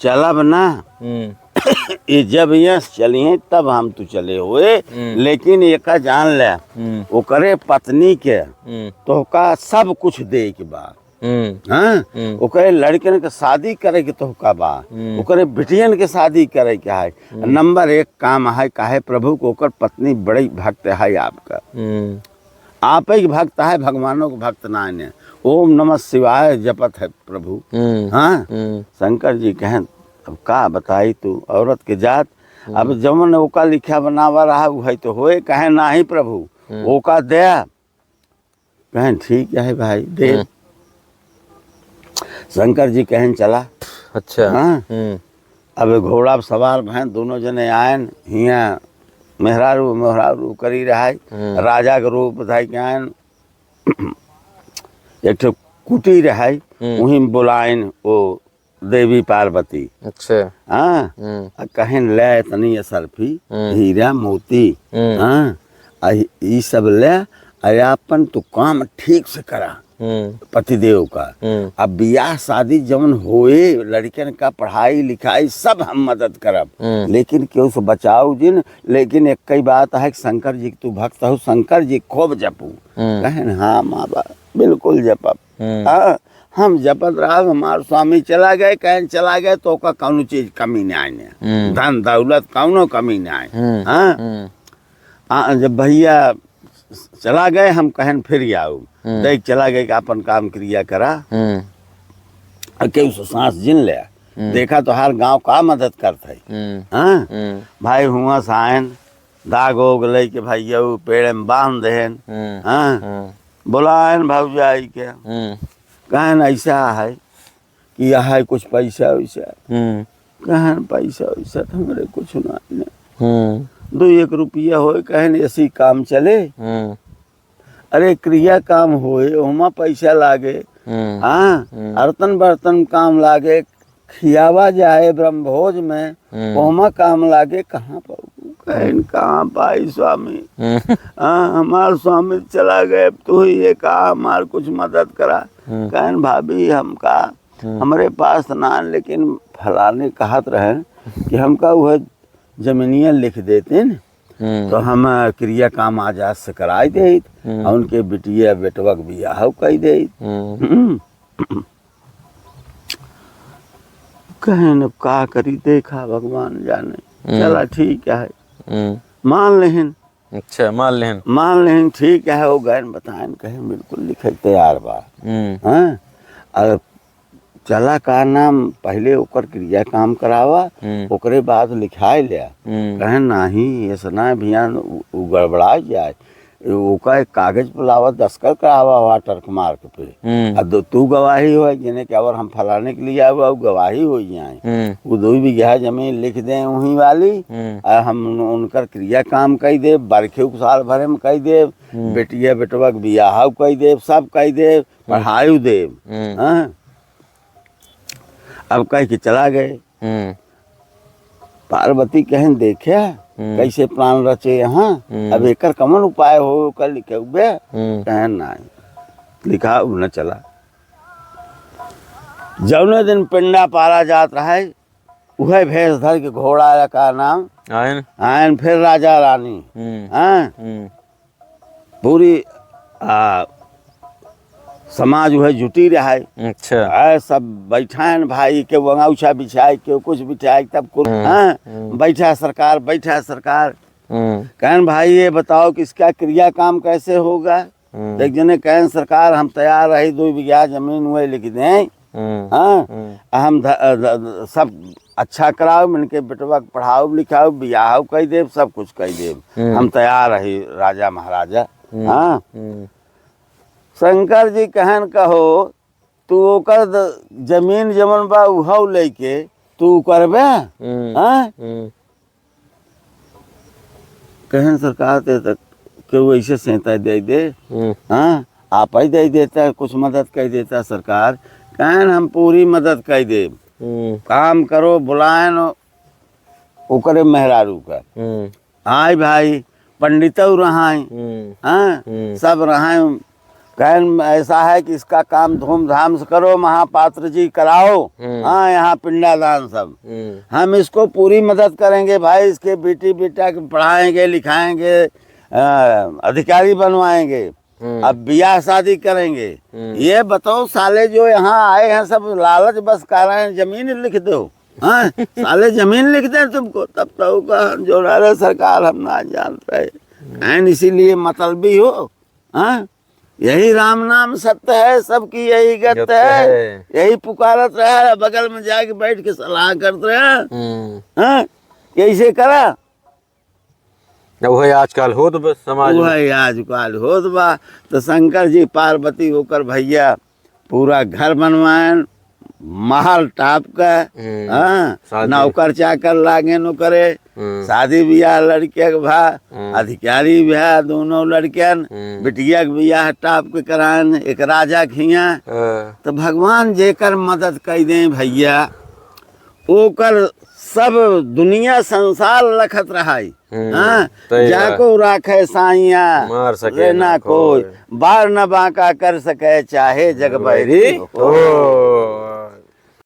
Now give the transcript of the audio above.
चलब ना ये जब यहाँ चलिए तब हम तो चले हुए, लेकिन एक जान ले ओकरे पत्नी के तो का सब कुछ दे के बा। हाँ, ओकरे लड़कन के शादी करे के तो का बा, ओकरे बिटियन के शादी करे के है। नंबर 1 काम है काहे प्रभु को ओकर पत्नी बड़ी भक्त है आपका, आप ही भक्त है, भगवानों के भक्त ना ने। ओम नमः शिवाय जपत है प्रभु। हाँ, शंकर जी कहें अब का बताई तू औरत के जात, अब जमन ओका लिखा बनावा रहा है तो होए, कहे ना ही प्रभु ओका दे, कहें ठीक है भाई दे। शंकर जी कहें चला। अच्छा। हाँ, अब घोड़ा सवार भैं दोनों जने आयन, हिया मेहरारू मेहरारू करी रहा है, राजा के रूप धाई के आयन। एक ठो कुटी रहा है, वहीं बुलाइन वो देवी पार्वती। अच्छा। हाँ, कहें ले तनी असरफी हीरा मोती, हाँ ये सब ले, अपन तो काम ठीक से करा पतिदेव का। अब बियाह शादी जवन होए, लड़कियन का पढ़ाई लिखाई सब हम मदद करब, लेकिन क्यों से बचाओ जिन। लेकिन एक कई बात है कि शंकर जी तू भक्त हो, शंकर जी खूब जपू। कहें हाँ माँ बाप बिल्कुल जपब। हाँ, हम जपत रहा, हमारे स्वामी चला गए, कहें चला गए तो का कौनो चीज कमी नहीं आए, धन दौलत कौनो कमी नहीं आए। हाँ, जब भैया चला गए हम कहें फिर आओ, देख चला गए कि अपन काम क्रिया करा, केहू सांस जिन ले, देखा तो हर गांव का मदद करते। हाँ, भाई हुआ सायन दाग ओग ले के भैया पेड़ में बांध देन। हाँ, बुलायन भौजाई के, कहन ऐसा है कि यह है कुछ पैसा वैसा, कहन पैसा वैसा तो हमारे कुछ नहीं, 2-1 रुपया हो, कहन ऐसी काम चले। अरे क्रिया काम होए ओमा पैसा लागे। हाँ, अर्तन बर्तन काम लागे, खियावा जाए ब्रह्मभोज में ओमा काम लागे, कहाँ पाऊ, कहन कहाँ पाई स्वामी। हाँ, हमार स्वामी चला गए, तू ही ये कहा हमार कुछ मदद करा। कहन भाभी हमका हमारे पास ना, लेकिन फलाने कहत रहे कि हमका वह जमीनिया लिख देते न, तो हम क्रिया काम आजाद से कराई दे, और उनके बिटिया बेटवा के बियाह कई दे। कहन अब का करी, देखा भगवान जाने। चला ठीक है, मान लेहिन। अच्छा, मान लेहिन ठीक है, वो गए बताएं, कहें बिल्कुल लिखे तैयार बा। हाँ, अगर चला का नाम पहले ओकर क्रिया काम करावा, ओकरे बाद लिखाई लिया। कहें नहीं ऐसा भियान गड़बड़ा जाए, ओका एक कागज पर लावा, दस्खत करावा वाटर मार्क पे, अब तू गवाही हो जिन्हें क्या और हम फलाने के लिए आए गवाही हो जाए, वो 2 बीघा जमीन लिख दें वहीं वाली, हम उनकर क्रिया काम कही दे, बरखे साल भरे में कही दे, बेटिया बेटवा के बियाह कही दे, सब कही दे, पढ़ाई दे। हाँ, अब कह के चला गए। पार्वती कहन देखे कैसे प्राण रचे यहाँ, अब एकर कमन उपाय हो कर लिखे हुए, कहन नहीं लिखा न चला। जौने दिन पिंडा पारा जात रहा है, वह भेष धर के घोड़ा का नाम आयन फिर राजा रानी। हाँ, पूरी समाज वह जुटी रहा है। अच्छा, सब बैठान भाई के वंगाउछा बिछाए, के कुछ बिछाए, तब कुछ। हाँ, बैठा सरकार, बैठा सरकार। कहन भाई ये बताओ कि इसका क्रिया काम कैसे होगा। एक जने कहन सरकार हम तैयार रही, 2 बीघा जमीन हुए लिख दें। हाँ, हम सब अच्छा कराओ, मिलके बेटवा पढ़ाओ लिखाओ, बियाह कही देव, सब कुछ कही देव, हम तैयार रही राजा महाराजा। हाँ, शंकर जी कहन कहो तू ओकर जमीन जमन बा उहौ लेके तू करबे। हाँ, कहन सरकार ते तक क्यों ऐसे सेता दे। हाँ, आप ही दे देता, कुछ मदद कर देता सरकार। कहन हम पूरी मदद कर दे, काम करो, बुलाएन ओकरे मेहरारू का। आय भाई पंडितौ रहा, हाँ सब रहा, कहन ऐसा है कि इसका काम धूमधाम से करो, महापात्र जी कराओ। हाँ, यहाँ पिंडादान सब। हम इसको पूरी मदद करेंगे भाई, इसके बेटी बेटा के पढ़ाएंगे लिखाएंगे, अधिकारी बनवाएंगे, अब ब्याह शादी करेंगे। ये बताओ साले जो यहाँ आए हैं सब लालच बस कर रहे हैं, जमीन लिख दो। हाँ, साले जमीन लिख दे तुमको, तब तो का जो रहे सरकार हम ना जान रहे। इसीलिए मतलबी हो। हाँ, यही राम नाम सत्य है, सबकी यही गत है, यही पुकारत रहे, बगल में जाके बैठ के सलाह करते हैं। हाँ, कैसे करा वही आजकल हो तो बस समाज वही आजकल हो तो बा। तो शंकर जी पार्वती होकर भैया पूरा घर बनवाएं, महल टाप का। हाँ, नौकर चाकर लागे नो करे, शादी ब्याह लड़के के भा, अधिकारी ब्याह दोनों लड़कियन, बिटिया के ब्याह टाप के करान, एक राजा खिया। तो भगवान जेकर मदद कर दे भैया, ओकर सब दुनिया संसार लखत रहाई। हाँ, जाको राखे साइया मार सके ना कोई, बार न बांका कर सके चाहे जग बैरी।